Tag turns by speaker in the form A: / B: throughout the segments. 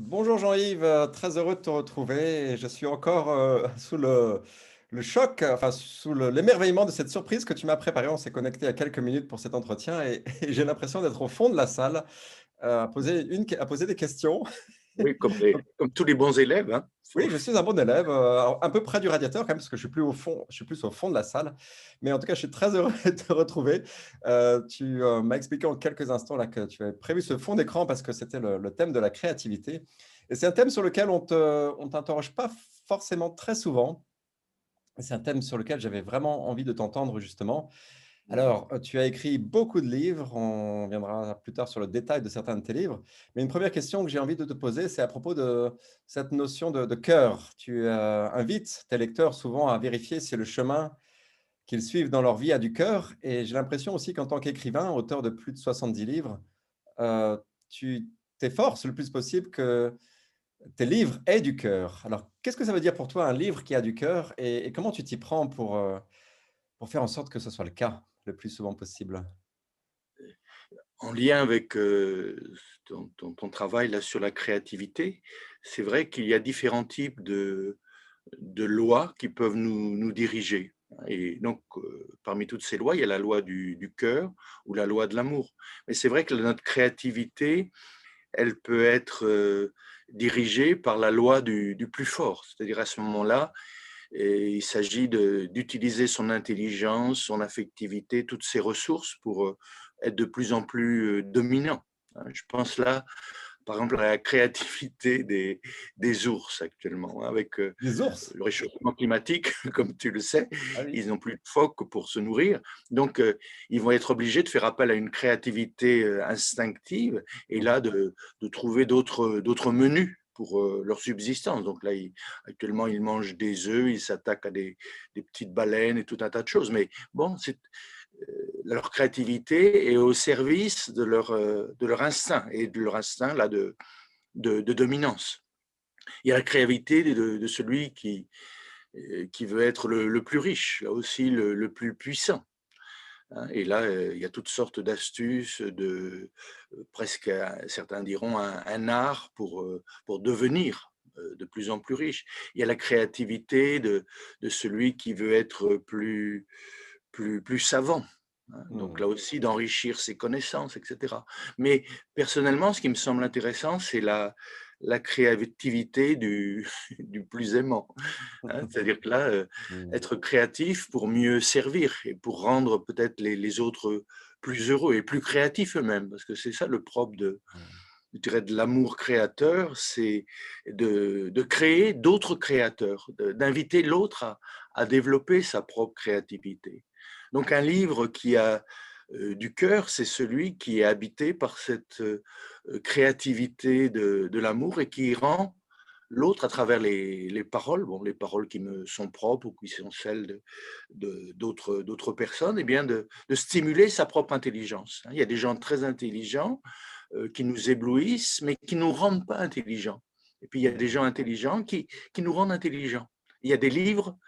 A: Bonjour Jean-Yves, très heureux de te retrouver. Je suis encore sous le choc, enfin sous l'émerveillement de cette surprise que tu m'as préparée. On s'est connecté à quelques minutes pour cet entretien et, et j'ai l'impression d'être au fond de la salle à poser des questions.
B: Oui, comme tous les bons élèves, hein.
A: Oui, je suis un bon élève, alors un peu près du radiateur quand même, parce que je suis plus au fond, je suis plus au fond de la salle. Mais en tout cas, je suis très heureux de te retrouver. Tu m'as expliqué en quelques instants là, que tu avais prévu ce fond d'écran parce que c'était le thème de la créativité. Et c'est un thème sur lequel on t'interroge pas forcément très souvent. C'est un thème sur lequel j'avais vraiment envie de t'entendre justement.
B: Mmh.
A: Alors, tu as écrit beaucoup de livres, on viendra plus tard sur le détail de certains de tes livres. Mais une première question que j'ai envie de te poser, c'est à propos de cette notion de cœur. Tu, invites tes lecteurs souvent à vérifier si le chemin qu'ils suivent dans leur vie a du cœur et j'ai l'impression aussi qu'en tant qu'écrivain, auteur de plus de 70 livres, tu t'efforces le plus possible que tes livres aient du cœur. Alors, qu'est-ce que ça veut dire pour toi un livre qui a du cœur et comment tu t'y prends pour faire en sorte que ce soit le cas le plus souvent possible?
B: En lien avec, ton travail là sur la créativité, c'est vrai qu'il y a différents types de lois qui peuvent nous diriger. Et donc, parmi toutes ces lois, il y a la loi du cœur ou la loi de l'amour. Mais c'est vrai que notre créativité, elle peut être, dirigée par la loi du plus fort. C'est-à-dire à ce moment-là, et il s'agit d'utiliser son intelligence, son affectivité, toutes ses ressources pour être de plus en plus dominant. Hein. Je pense là, par exemple, à la créativité des ours actuellement, hein, avec
A: Des ours?
B: le réchauffement climatique, comme tu le sais,
A: Ah oui.
B: ils n'ont plus de phoques pour se nourrir. Donc, ils vont être obligés de faire appel à une créativité instinctive et
A: Mmh.
B: là, de trouver d'autres menus pour leur subsistance. Donc là, actuellement, ils mangent des œufs, ils s'attaquent à des petites baleines et tout un tas de choses. Mais bon, leur créativité est au service de leur instinct et de leur instinct là, de dominance. Il y a la créativité de celui qui veut être le plus riche, là aussi le plus puissant, hein. Et là, il y a toutes sortes d'astuces, presque, certains diront un art pour devenir, de plus en plus riche. Il y a la créativité de celui qui veut être plus savant, hein, donc
A: Mmh.
B: là aussi d'enrichir ses connaissances et cetera. Mais personnellement, ce qui me semble intéressant, c'est la créativité du du plus aimant, hein. C'est-à-dire que là,
A: Mmh.
B: être créatif pour mieux servir et pour rendre peut-être les autres plus heureux et plus créatifs eux-mêmes. Parce que c'est ça le propre
A: Mmh.
B: je dirais de l'amour créateur, c'est de créer d'autres créateurs, d'inviter l'autre à développer sa propre créativité. Donc un livre qui a du cœur, c'est celui qui est habité par cette créativité de l'amour et qui rend l'autre à travers les paroles, bon, les paroles qui me sont propres ou qui sont celles d'autres personnes, et bien de stimuler sa propre intelligence, hein. Il y a des gens très intelligents qui nous éblouissent, mais qui ne nous rendent pas intelligents. Et puis il y a des gens intelligents qui nous rendent intelligents. Il y a des livres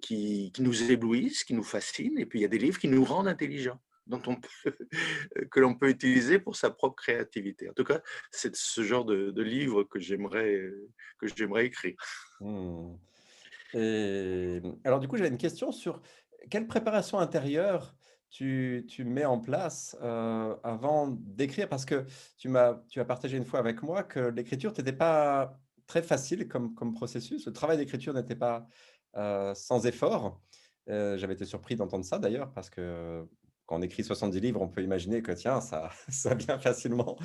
B: qui nous éblouissent, qui nous fascinent, et puis il y a des livres qui nous rendent intelligents, dont on peut, que l'on peut utiliser pour sa propre créativité. En tout cas, c'est ce genre de livre que j'aimerais écrire.
A: Mmh. Et alors du coup, j'avais une question sur quelle préparation intérieure tu mets en place, avant d'écrire? Parce que tu as partagé une fois avec moi que l'écriture n'était pas très facile comme processus. Le travail d'écriture n'était pas, sans effort. J'avais été surpris d'entendre ça d'ailleurs parce que quand on écrit 70 livres, on peut imaginer que tiens, ça ça vient facilement.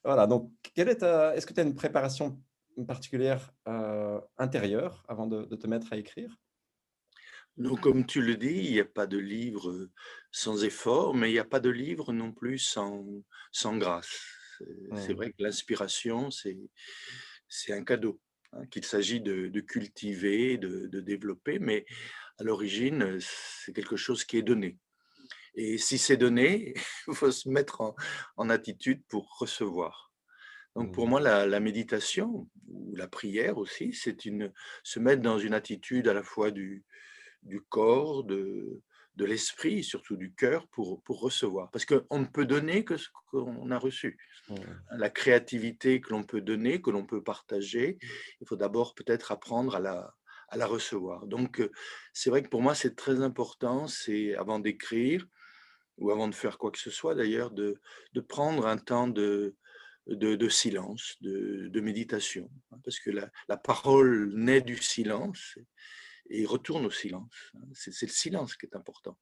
A: Voilà, donc quelle est ta est-ce que tu as une préparation particulière, intérieure avant de te mettre à écrire?
B: Donc, comme tu le dis, il n'y a pas de livre sans effort, mais il n'y a pas de livre non plus sans grâce. C'est
A: Mmh.
B: vrai que l'inspiration, c'est un cadeau, hein, qu'il s'agit de cultiver, de développer, mais à l'origine, c'est quelque chose qui est donné. Et si c'est donné, il faut se mettre en attitude pour recevoir. Donc pour
A: Mmh.
B: moi, la méditation ou la prière aussi, se mettre dans une attitude à la fois du corps, de l'esprit, surtout du cœur, pour recevoir. Parce qu'on ne peut donner que ce qu'on a reçu.
A: Mmh.
B: La créativité que l'on peut donner, que l'on peut partager, il faut d'abord peut-être apprendre à la recevoir. Donc, c'est vrai que pour moi, c'est très important, c'est avant d'écrire ou avant de faire quoi que ce soit d'ailleurs, de prendre un temps de silence, de méditation, hein, parce que la parole naît du silence et retourne au silence, hein. C'est le silence qui est important.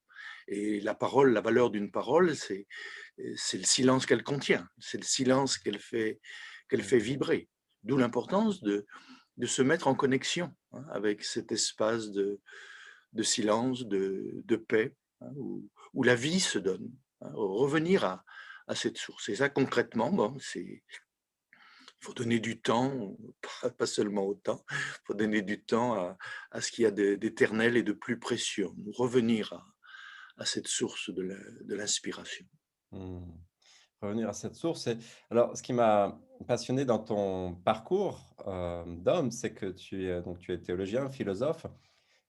B: Et la parole, la valeur d'une parole, c'est le silence qu'elle contient, c'est le silence qu'elle fait
A: Mmh.
B: vibrer. D'où l'importance de se mettre en connexion, hein, avec cet espace de silence, de paix, hein, où la vie se donne, hein, revenir à cette source. Et ça, concrètement, bon, il faut donner du temps, pas seulement au temps, il faut donner du temps à ce qu'il y a d'éternel et de plus précieux, revenir à cette source de l'inspiration.
A: Mmh. Revenir à cette source et alors ce qui m'a passionné dans ton parcours, d'homme, c'est que tu es théologien, philosophe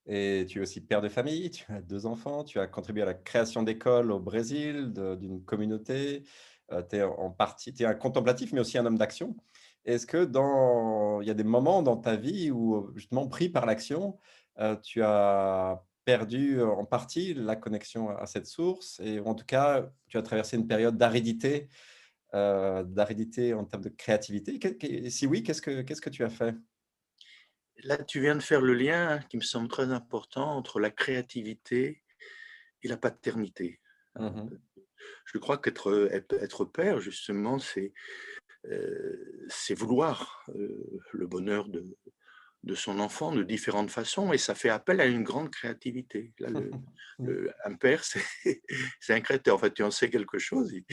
A: et tu es aussi père de famille, tu as 2 enfants, tu as contribué à la création d'écoles au Brésil, d'une communauté, tu es un contemplatif, mais aussi un homme d'action. Est-ce que il y a des moments dans ta vie où, justement pris par l'action, tu as perdu, en partie la connexion à cette source et ou en tout cas, tu as traversé une période d'aridité en termes de créativité? Si oui, qu'est-ce que tu as fait?
B: Là, tu viens de faire le lien, hein, qui me semble très important entre la créativité et la paternité, hein.
A: Mmh mh.
B: Je crois être père, justement, c'est vouloir le bonheur de son enfant de différentes façons et ça fait appel à une grande créativité. Là,
A: Mmh.
B: un père, c'est c'est un créateur. En fait, tu en sais quelque chose, il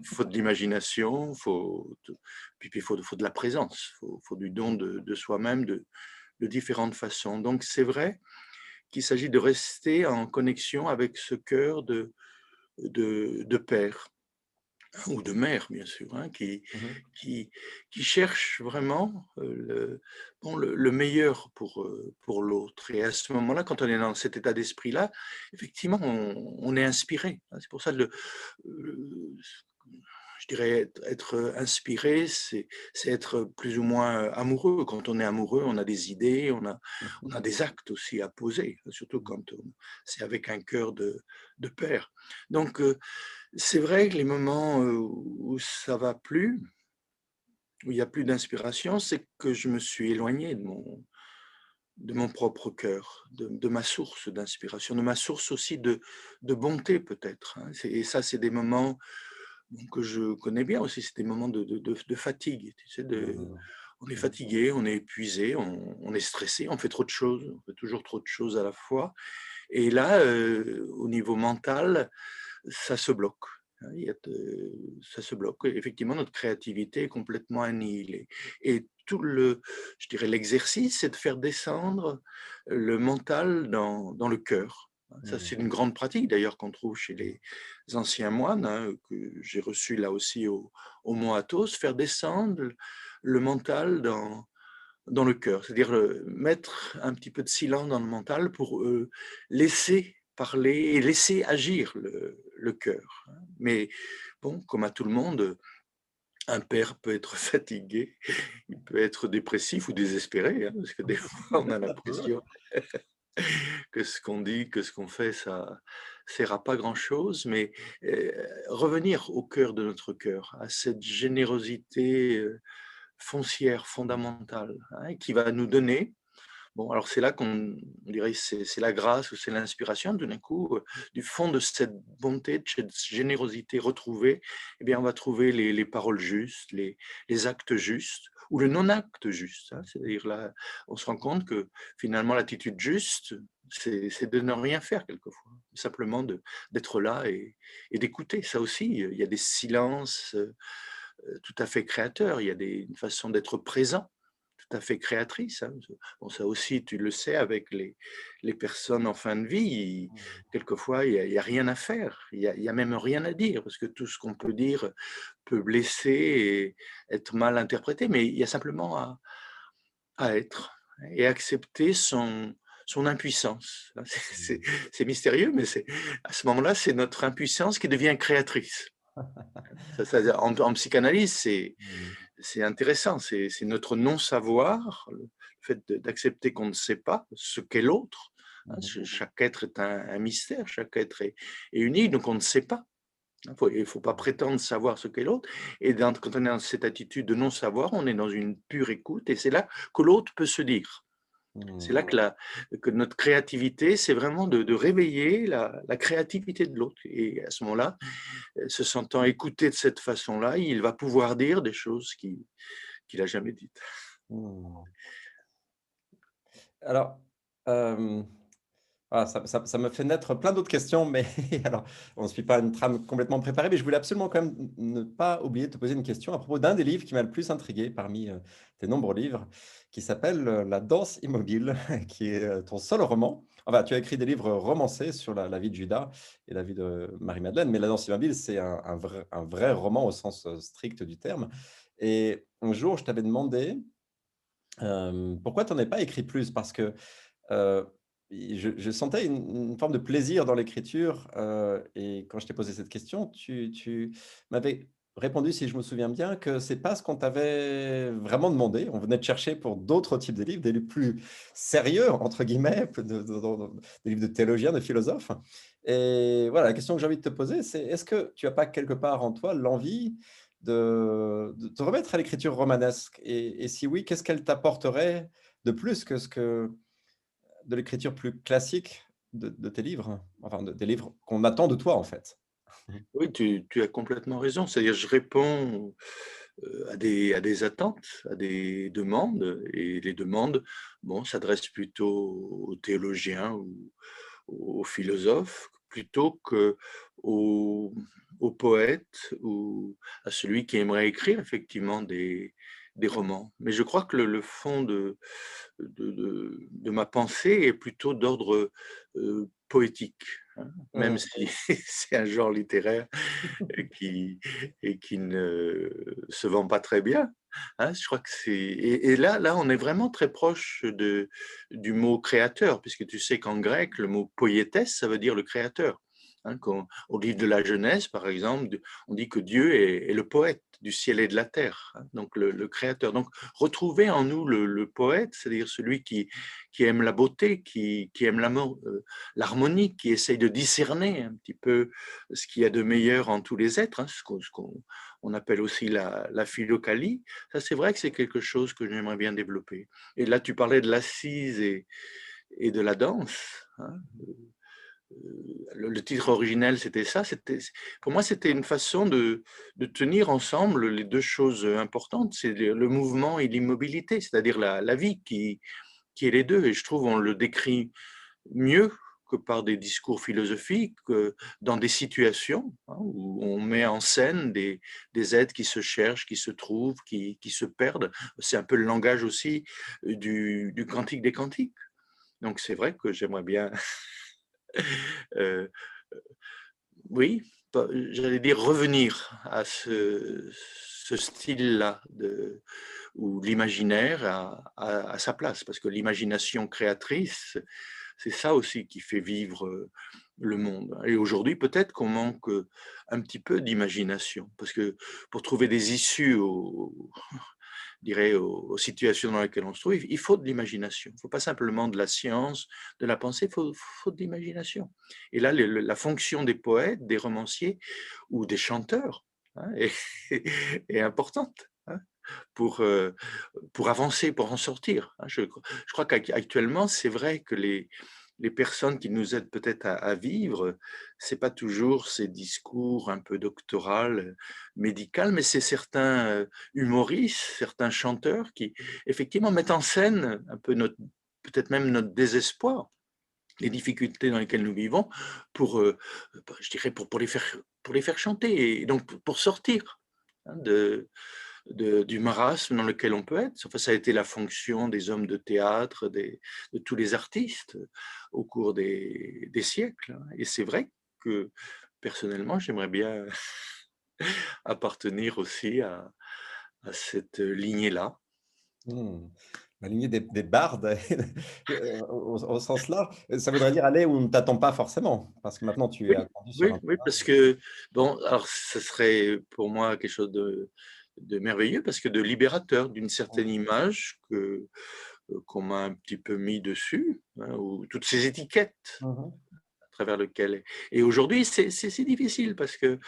B: faut de l'imagination, puis il faut de la présence, faut du don de soi-même de différentes façons. Donc, c'est vrai qu'il s'agit de rester en connexion avec ce cœur de père ou de mère, bien sûr, hein,
A: Mmh.
B: qui qui cherche vraiment, le meilleur pour l'autre et à ce moment-là, quand on est dans cet état d'esprit-là, effectivement, on est inspiré, hein. C'est pour ça le je dirais être inspiré, c'est être plus ou moins, amoureux. Quand on est amoureux, on a des idées, on a des actes aussi à poser, surtout quand c'est avec un cœur de père. Donc c'est vrai que les moments, où ça va plus, où il y a plus d'inspiration, c'est que je me suis éloigné de mon propre cœur, de ma source d'inspiration, de ma source aussi de bonté peut-être, hein. Et ça, c'est des moments, bon, que je connais bien aussi, c'est des moments de fatigue, tu sais,
A: Mmh.
B: on est
A: Mmh.
B: fatigué, on est épuisé, on est stressé, on fait trop de choses, on fait toujours trop de choses à la fois et là, au niveau mental, ça se bloque, hein, ça se bloque. Effectivement, notre créativité est complètement annihilée et je dirais l'exercice, c'est de faire descendre le mental dans le cœur. Ça,
A: Mmh.
B: c'est une grande pratique d'ailleurs qu'on trouve chez les anciens moines, hein, que j'ai reçus là aussi au Mont Athos, faire descendre le mental dans le cœur. C'est-à-dire, mettre un petit peu de silence dans le mental pour, laisser parler et laisser agir le cœur, hein. Mais bon, comme à tout le monde, un père peut être fatigué, il peut être dépressif ou désespéré, hein, parce que des fois on a l'impression que ce qu'on dit, que ce qu'on fait, ça sert à pas grand-chose. Mais, revenir au cœur de notre cœur, à cette générosité, foncière, fondamentale, hein, qui va nous donner. Bon, alors c'est là qu'on on dirait que c'est la grâce ou c'est l'inspiration, tout d'un coup, du fond de cette bonté, de cette générosité retrouvée, eh bien, on va trouver les paroles justes, les actes justes ou le non-acte juste, hein. C'est-à-dire là, on se rend compte que finalement l'attitude juste, c'est de ne rien faire quelquefois, simplement d'être là et d'écouter. Ça aussi, il y a des silences, tout à fait créateurs, il y a une façon d'être présent tout à fait créatrice, hein. Bon, ça aussi, tu le sais, avec les personnes en fin de vie, quelquefois, il y a rien à faire. Il y a même rien à dire, parce que tout ce qu'on peut dire peut blesser et être mal interprété, mais il y a simplement à être et accepter son impuissance. Hein.
A: Mmh.
B: C'est mystérieux, mais à ce moment-là, c'est notre impuissance qui devient créatrice. En psychanalyse,
A: Mmh.
B: c'est intéressant, c'est notre non-savoir, le fait d'accepter qu'on ne sait pas ce qu'est l'autre. Hein.
A: Mmh.
B: Chaque être est un mystère, chaque être est unique, donc on ne sait pas. Il ne faut pas prétendre savoir ce qu'est l'autre. Et quand on est dans cette attitude de non-savoir, on est dans une pure écoute, et c'est là que l'autre peut se dire. C'est là
A: Mmh.
B: que notre créativité, c'est vraiment de réveiller la créativité de l'autre. Et à ce moment-là, se sentant écouté de cette façon-là, il va pouvoir dire des choses qu'il n'a jamais dites.
A: Mmh. Alors, hem, ça me fait naître plein d'autres questions, mais alors, on ne suit pas une trame complètement préparée, mais je voulais absolument quand même ne pas oublier de te poser une question à propos d'un des livres qui m'a le plus intrigué parmi, tes nombreux livres, qui s'appelle, La danse immobile, qui est, ton seul roman. Enfin, tu as écrit des livres romancés sur la vie de Judas et la vie de Marie-Madeleine, mais La danse immobile, c'est un vrai roman au sens, strict du terme. Et un jour, je t'avais demandé, pourquoi tu en as pas écrit plus? Parce que, Heu, je sentais une forme de plaisir dans l'écriture, et quand je t'ai posé cette question, tu m'avais répondu, si je me souviens bien, que c'est pas ce qu'on t'avait vraiment demandé. On venait te chercher pour d'autres types de livres, des livres plus «sérieux» entre guillemets, des livres de théologiens, de philosophes. Et voilà, la question que j'ai envie de te poser, c'est est-ce que tu as pas quelque part en toi l'envie de te remettre à l'écriture romanesque? Et si oui, qu'est-ce qu'elle t'apporterait de plus que ce que de l'écriture plus classique de tes livres? Enfin, des livres qu'on attend de toi, en fait. Mmh.
B: Oui, tu as complètement raison. C'est-à-dire, je réponds à des attentes, à des demandes, et les demandes, bon, s'adressent plutôt aux théologiens ou aux philosophes, plutôt qu'aux aux poètes ou à celui qui aimerait écrire effectivement des romans. Mais je crois que le fond de ma pensée est plutôt d'ordre poétique, hein, même
A: Mmh.
B: si c'est un genre littéraire et qui, et qui ne se vend pas très bien. Hein. Je crois que et là, on est vraiment très proche du mot créateur, puisque tu sais qu'en grec, le mot poïétès, ça veut dire le créateur. Hein, au livre de la Genèse, par exemple, on dit que Dieu est le poète du ciel et de la terre, hein, donc le créateur. Donc, retrouver en nous le poète, c'est-à-dire celui qui aime la beauté, qui aime l'amour, l'harmonie, qui essaye de discerner un petit peu ce qu'il y a de meilleur en tous les êtres, hein, on appelle aussi la philocalie. Ça, c'est vrai que c'est quelque chose que j'aimerais bien développer. Et là, tu parlais de l'assise et de la danse. Hein. Le titre originel, c'était ça. Pour moi, c'était une façon de tenir ensemble les deux choses importantes, c'est le mouvement et l'immobilité, c'est-à-dire la vie qui est les deux. Et je trouve on le décrit mieux que par des discours philosophiques, dans des situations, hein, où on met en scène des êtres qui se cherchent, qui se trouvent, qui se perdent. C'est un peu le langage aussi du cantique des cantiques. Donc c'est vrai que j'aimerais bien, euh, oui, j'allais dire revenir à ce style-là où l'imaginaire a sa place, parce que l'imagination créatrice, c'est ça aussi qui fait vivre le monde. Et aujourd'hui, peut-être qu'on manque un petit peu d'imagination, parce que pour trouver des issues je dirais, aux situations dans lesquelles on se trouve, il faut de l'imagination. Il ne faut pas simplement de la science, de la pensée, faut de l'imagination. Et là, la fonction des poètes, des romanciers ou des chanteurs, hein, est importante, hein, pour, euh, pour avancer, pour en sortir, hein. Je crois qu'actuellement, c'est vrai que les personnes qui nous aident peut-être à vivre, c'est pas toujours ces discours un peu doctoral, médical, mais c'est certains humoristes, certains chanteurs qui effectivement mettent en scène un peu peut-être même notre désespoir, les difficultés dans lesquelles nous vivons, pour, je dirais, pour les faire chanter, et donc pour sortir, hein, du marasme dans lequel on peut être. Enfin, ça a été la fonction des hommes de théâtre, de tous les artistes au cours des siècles, hein. Et c'est vrai que personnellement, j'aimerais bien appartenir aussi à cette lignée-là.
A: Mmh. La lignée des bardes, au sens large, ça voudrait dire aller où on ne t'attend pas forcément, parce que maintenant tu es
B: Oui,
A: attendu sur
B: oui,
A: un
B: oui,
A: terrain.
B: parce que, bon, alors ce serait pour moi quelque chose de merveilleux, parce que de libérateur d'une certaine image qu'on m'a un petit peu mis dessus, hein, ou toutes ces étiquettes
A: Mmh mh.
B: à travers lesquelles. Et aujourd'hui, c'est difficile parce que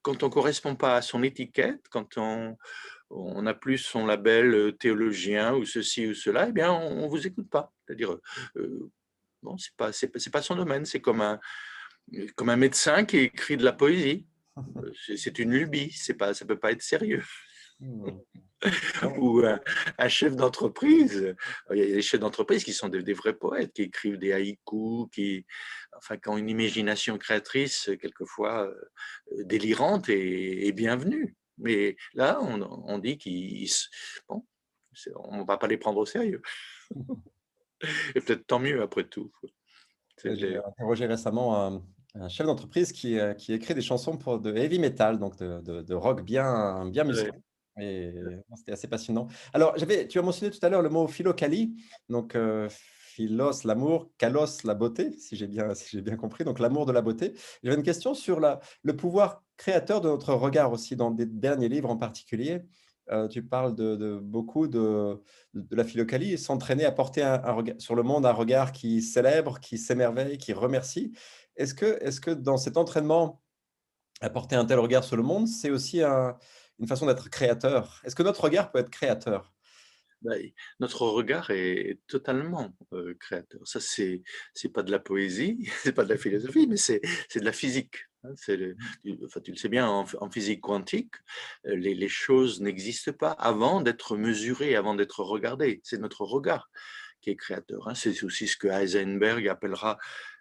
B: quand on correspond pas à son étiquette, quand on n'a plus son label théologien ou ceci ou cela, eh bien, on vous écoute pas. C'est-à-dire, non, c'est pas son domaine. C'est comme un médecin qui écrit de la poésie. C'est une lubie. C'est pas, ça peut pas être sérieux.
A: Mmh. Non.
B: Ou un chef d'entreprise. Il y a des chefs d'entreprise qui sont des vrais poètes, qui écrivent des haïkus, qui ont une imagination créatrice quelquefois délirante et bienvenue. Mais là, on dit bon, on ne va pas les prendre au sérieux. Et peut-être tant mieux après tout.
A: J'ai
B: C'est-
A: interrogé récemment un chef d'entreprise qui écrit des chansons pour de heavy metal, donc de rock bien
B: ouais,
A: musclé, et non, c'était assez passionnant. Alors tu as mentionné tout à l'heure le mot philokalie, donc philos, l'amour, kalos, la beauté, si j'ai bien compris, donc l'amour de la beauté. J'avais une question sur le pouvoir créateur de notre regard aussi, dans des derniers livres en particulier. Tu parles de beaucoup de la philokalie, s'entraîner à porter un regard sur le monde, un regard qui célèbre, qui s'émerveille, qui remercie. Est-ce que dans cet entraînement à porter un tel regard sur le monde, c'est aussi une façon d'être créateur? Est-ce que notre regard peut être créateur?
B: bah, notre regard est totalement créateur. Ça, c'est pas de la poésie, c'est pas de la philosophie, mais c'est de la physique, hein. Enfin, tu le sais bien, en physique quantique, les choses n'existent pas avant d'être mesurées, avant d'être regardées. C'est notre regard qui est créateur, hein. C'est aussi ce que Heisenberg appellera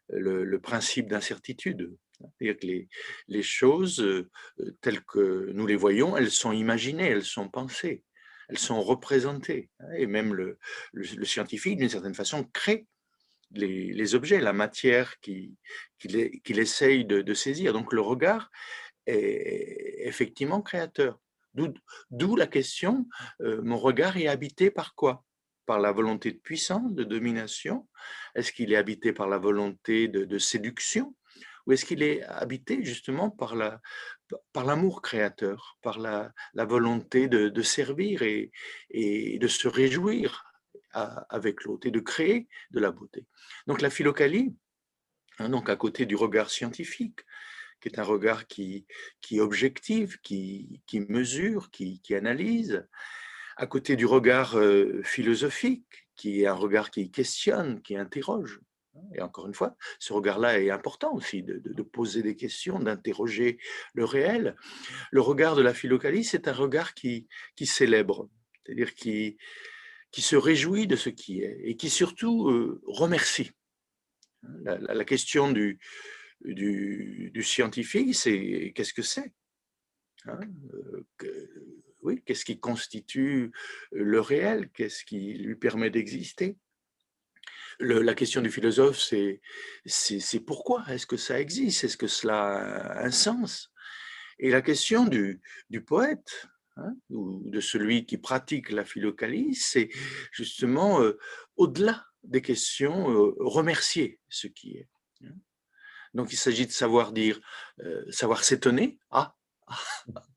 B: le principe d'incertitude. C'est-à-dire que les choses, telles que nous les voyons, elles sont imaginées, elles sont pensées, elles sont représentées, hein. Et même le scientifique, d'une certaine façon, crée les objets, la matière qu'il essaye de saisir. Donc le regard est effectivement créateur. D'où d'où la question, mon regard est habité par quoi? Par la volonté de puissance, de domination? Est-ce qu'il est habité par la volonté de séduction? Ou est-ce qu'il est habité justement par l'amour créateur, par la volonté de servir et de se réjouir avec l'autre et de créer de la beauté? Donc la philokalie, hein, donc à côté du regard scientifique, qui est un regard qui objective, qui mesure, qui analyse, à côté du regard philosophique, qui est un regard qui questionne, qui interroge. Et encore une fois, ce regard-là est important aussi, de poser des questions, d'interroger le réel. Le regard de la philokalie, c'est un regard qui célèbre, c'est-à-dire qui se réjouit de ce qui est et qui surtout remercie. La question du scientifique, c'est qu'est-ce que c'est, hein, oui, qu'est-ce qui constitue le réel, qu'est-ce qui lui permet d'exister. La question du philosophe, c'est pourquoi est-ce que ça existe, est-ce que cela a un sens. Et la question du poète, hein, ou de celui qui pratique la philokalie, c'est justement au-delà des questions, remercier ce qui est, hein. Donc il s'agit de savoir dire, savoir s'étonner. Ah,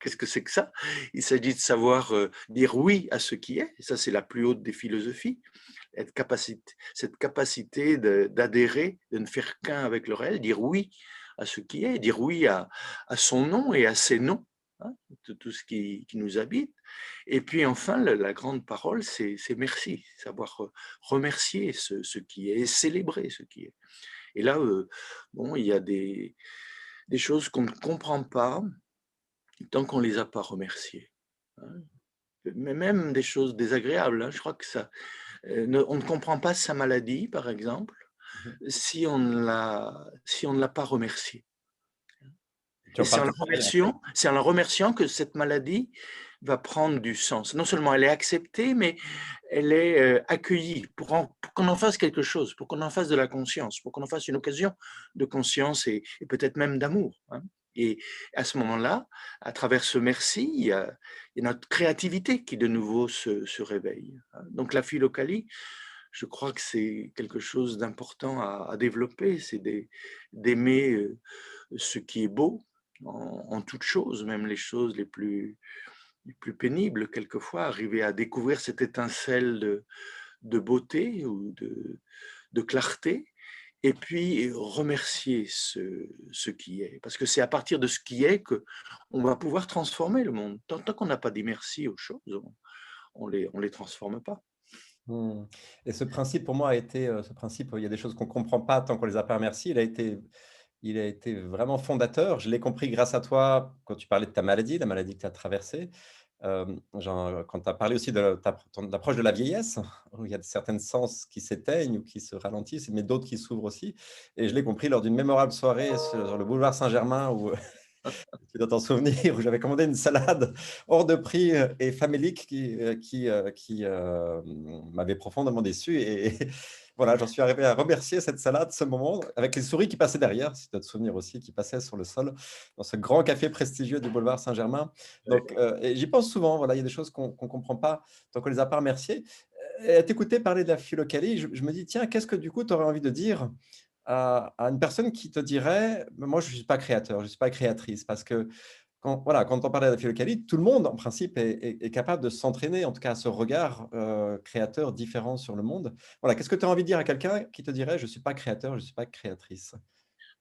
B: qu'est-ce que c'est que ça? Il s'agit de savoir dire oui à ce qui est. Et ça, c'est la plus haute des philosophies. Cette capacité d'adhérer, de ne faire qu'un avec le réel, dire oui à ce qui est, dire oui à son nom et à ses noms, hein, de tout ce qui nous habite. Et puis enfin, la grande parole, c'est merci, savoir remercier ce qui est et célébrer ce qui est. Et là, bon, il y a des choses qu'on ne comprend pas tant qu'on ne les a pas remerciés, hein. Mais même des choses désagréables, hein. Je crois que on ne comprend pas sa maladie, par exemple,
A: Mmh.
B: si on ne l'a pas remercié.
A: Tu
B: Et
A: en parles tout à l'heure.
B: c'est en la remerciant que cette maladie va prendre du sens. Non seulement elle est acceptée, mais elle est accueillie pour qu'on en fasse quelque chose, pour qu'on en fasse de la conscience, pour qu'on en fasse une occasion de conscience et peut-être même d'amour, hein. Et à ce moment-là, à travers ce merci, il y a notre créativité qui de nouveau se réveille, hein. Donc la philocalie, je crois que c'est quelque chose d'important à développer, c'est d'aimer ce qui est beau en toutes choses, même les choses les plus pénibles quelquefois, arriver à découvrir cette étincelle de beauté ou de clarté, et puis remercier ce qui est. Parce que c'est à partir de ce qui est que on va pouvoir transformer le monde. Tant qu'on n'a pas dit merci aux choses, on les transforme pas.
A: Mmh. Et ce principe pour moi a été, ce principe, il y a des choses qu'on ne comprend pas tant qu'on les a pas remerciées, il a été vraiment fondateur. Je l'ai compris grâce à toi quand tu parlais de ta maladie, la maladie que tu as traversée. Genre, quand tu as parlé aussi de ton approche de la vieillesse, où il y a certains sens qui s'éteignent ou qui se ralentissent, mais d'autres qui s'ouvrent aussi. Et je l'ai compris lors d'une mémorable soirée sur le boulevard Saint-Germain où tu dois t'en souvenir, où j'avais commandé une salade hors de prix, et famélique qui m'avait profondément déçu et voilà, j'en suis arrivé à remercier cette salade, ce moment, avec les souris qui passaient derrière, si tu as te souvenir aussi, qui passaient sur le sol, dans ce grand café prestigieux du boulevard Saint-Germain. Donc et j'y pense souvent, voilà, il y a des choses qu'on ne comprend pas tant qu'on les a pas remerciées. Et à t'écouter parler de la philocalie, je me dis: «Tiens, qu'est-ce que du coup tu aurais envie de dire à une personne qui te dirait: «Moi, je ne suis pas créateur, je ne suis pas créatrice», parce que quand voilà, quand on parle de la philokalie, tout le monde, en principe, est capable de s'entraîner, en tout cas, à ce regard, créateur différent sur le monde. Voilà, qu'est-ce que tu as envie de dire à quelqu'un qui te dirait: «Je ne suis pas créateur, je ne suis pas créatrice»?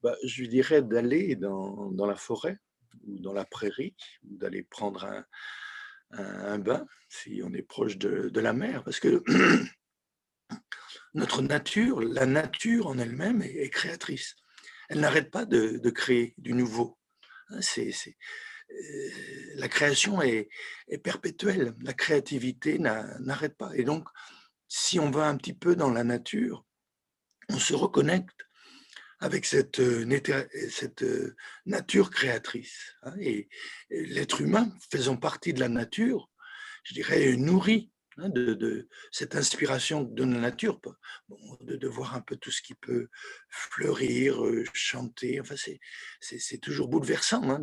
B: Bah, je lui dirais d'aller dans la forêt ou dans la prairie, ou d'aller prendre un bain, si on est proche de la mer. Parce que notre nature, la nature en elle-même est créatrice. Elle n'arrête pas de créer du nouveau, hein. La création est perpétuelle. La créativité n'arrête pas. Et donc, si on va un petit peu dans la nature, on se reconnecte avec cette nature créatrice, hein. Et l'être humain, faisant partie de la nature, je dirais, nourri, hein, de cette inspiration de la nature, bon, de voir un peu tout ce qui peut fleurir, chanter. Enfin, c'est toujours bouleversant, hein,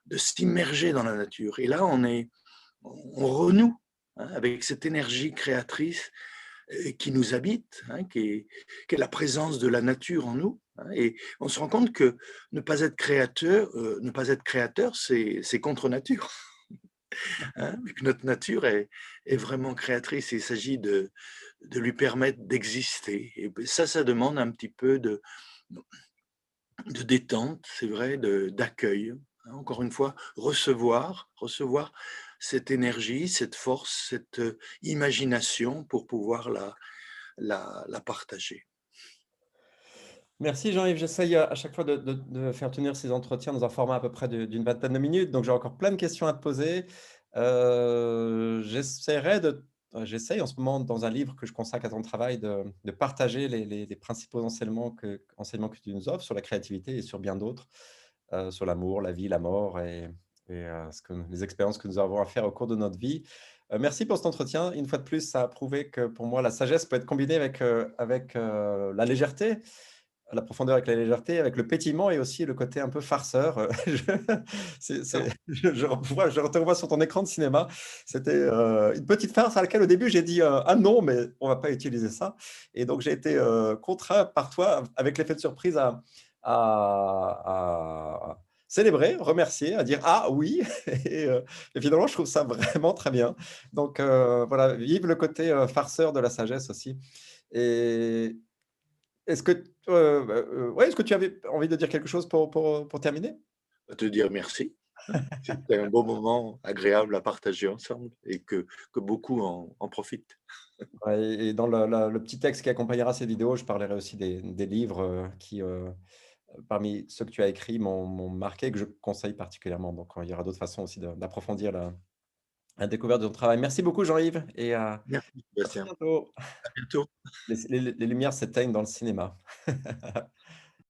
B: de s'immerger dans la nature. Et là, on renoue, hein, avec cette énergie créatrice qui nous habite, hein, qui est la présence de la nature en nous, hein. Et on se rend compte que ne pas être créateur, c'est contre nature, hein, mais que notre nature est vraiment créatrice. Il s'agit de lui permettre d'exister. Et ben ça demande un petit peu de détente, c'est vrai, d'accueil, hein. Encore une fois, recevoir cette énergie, cette force, cette imagination pour pouvoir la partager.
A: Merci Jean-Yves, j'essaye, à chaque fois de faire tenir ces entretiens dans un format à peu près d'une vingtaine de minutes, donc j'ai encore plein de questions à te poser. J'essaierai j'essaye en ce moment dans un livre que je consacre à ton travail de partager les principaux enseignements que tu nous offres sur la créativité et sur bien d'autres, sur l'amour, la vie, la mort et ce que les expériences que nous avons à faire au cours de notre vie. Merci pour cet entretien. Une fois de plus, ça a prouvé que pour moi, la sagesse peut être combinée avec la légèreté, la profondeur avec la légèreté, avec le pétillement et aussi le côté un peu farceur. Je te revois sur ton écran de cinéma. C'était, une petite farce à laquelle au début j'ai dit, «Ah non, mais on va pas utiliser ça» et donc j'ai été, contraint par toi avec l'effet de surprise à célébrer, remercier, à dire: «Ah oui» et finalement je trouve ça vraiment très bien. Donc voilà, vive le côté, farceur de la sagesse aussi et est-ce que, ouais, est-ce que tu avais envie de dire quelque chose pour terminer?
B: À te dire merci. C'était un beau moment agréable à partager ensemble et que beaucoup en profitent.
A: Ouais et dans le petit texte qui accompagnera cette vidéo, je parlerai aussi des livres, qui, parmi ceux que tu as écrits m'ont marqué, que je conseille particulièrement. Donc, il y aura d'autres façons aussi d'approfondir la découverte de ton travail. Merci beaucoup Jean-Yves et
B: Merci
A: à très
B: Sébastien.
A: bientôt.
B: À bientôt.
A: Les lumières s'éteignent dans le cinéma.